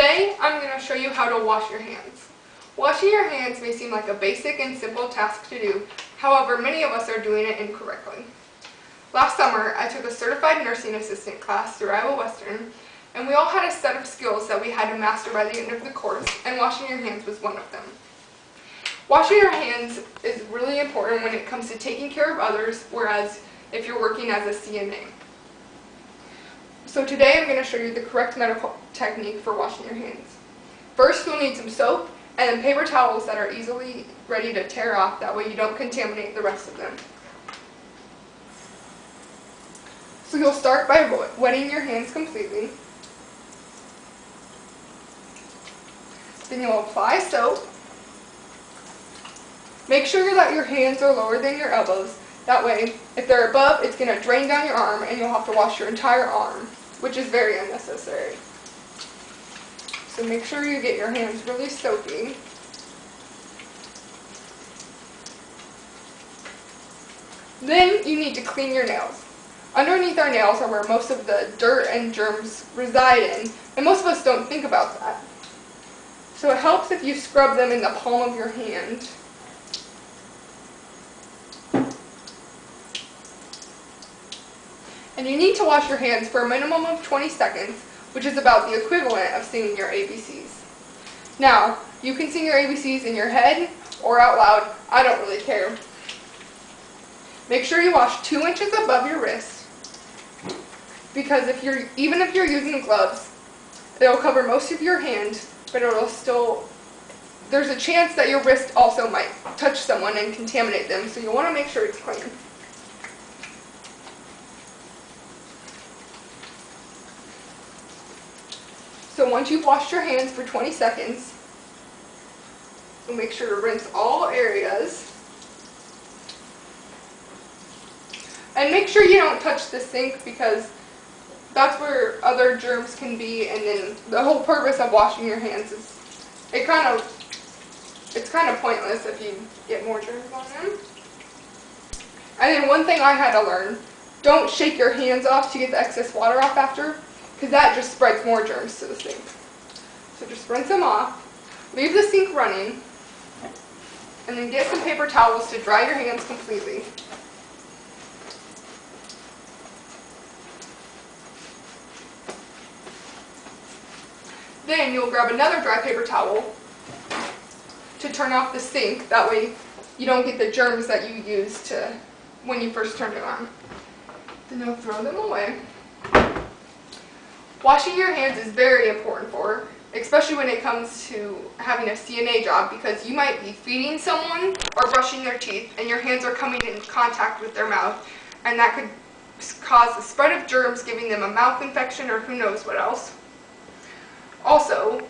Today, I'm going to show you how to wash your hands. Washing your hands may seem like a basic and simple task to do, however, many of us are doing it incorrectly. Last summer, I took a certified nursing assistant class through Iowa Western, and we all had a set of skills that we had to master by the end of the course, and washing your hands was one of them. Washing your hands is really important when it comes to taking care of others, whereas if you're working as a CNA. So today I'm going to show you the correct medical technique for washing your hands. First, you'll need some soap and then paper towels that are easily ready to tear off, that way you don't contaminate the rest of them. So you'll start by wetting your hands completely. Then you'll apply soap. Make sure that your hands are lower than your elbows. That way, if they're above, it's going to drain down your arm and you'll have to wash your entire arm, which is very unnecessary. So make sure you get your hands really soapy. Then you need to clean your nails. Underneath our nails are where most of the dirt and germs reside in, and most of us don't think about that. So it helps if you scrub them in the palm of your hand. And you need to wash your hands for a minimum of 20 seconds, which is about the equivalent of singing your ABCs. Now, you can sing your ABCs in your head or out loud, I don't really care. Make sure you wash 2 inches above your wrist, because even if you're using gloves, it'll cover most of your hand, but there's a chance that your wrist also might touch someone and contaminate them, so you want to make sure it's clean. So once you've washed your hands for 20 seconds, you'll make sure to rinse all areas. And make sure you don't touch the sink, because that's where other germs can be, and then the whole purpose of washing your hands is it's kind of pointless if you get more germs on them. And then one thing I had to learn, don't shake your hands off to get the excess water off after, because that just spreads more germs to the sink. So just rinse them off, leave the sink running, and then get some paper towels to dry your hands completely. Then you'll grab another dry paper towel to turn off the sink, that way you don't get the germs that you used when you first turned it on. Then you'll throw them away. Washing your hands is very important especially when it comes to having a CNA job, because you might be feeding someone or brushing their teeth and your hands are coming in contact with their mouth, and that could cause the spread of germs, giving them a mouth infection or who knows what else. Also,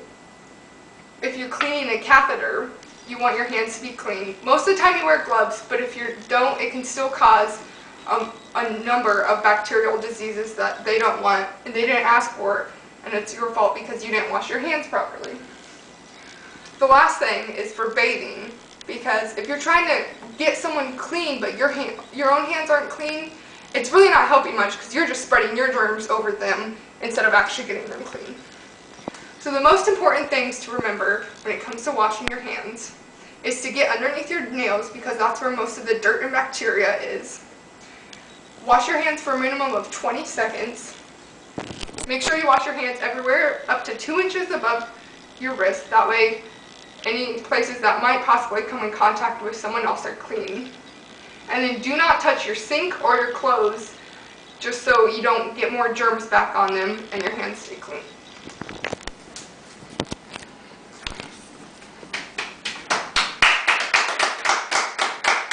if you're cleaning a catheter, you want your hands to be clean. Most of the time you wear gloves, but if you don't, it can still cause a number of bacterial diseases that they don't want, and they didn't ask for it, and it's your fault because you didn't wash your hands properly. The last thing is for bathing, because if you're trying to get someone clean but your own hands aren't clean, it's really not helping much, because you're just spreading your germs over them instead of actually getting them clean. So the most important things to remember when it comes to washing your hands is to get underneath your nails, because that's where most of the dirt and bacteria is. Wash your hands for a minimum of 20 seconds. Make sure you wash your hands everywhere up to 2 inches above your wrist. That way, any places that might possibly come in contact with someone else are clean. And then do not touch your sink or your clothes, just so you don't get more germs back on them and your hands stay clean.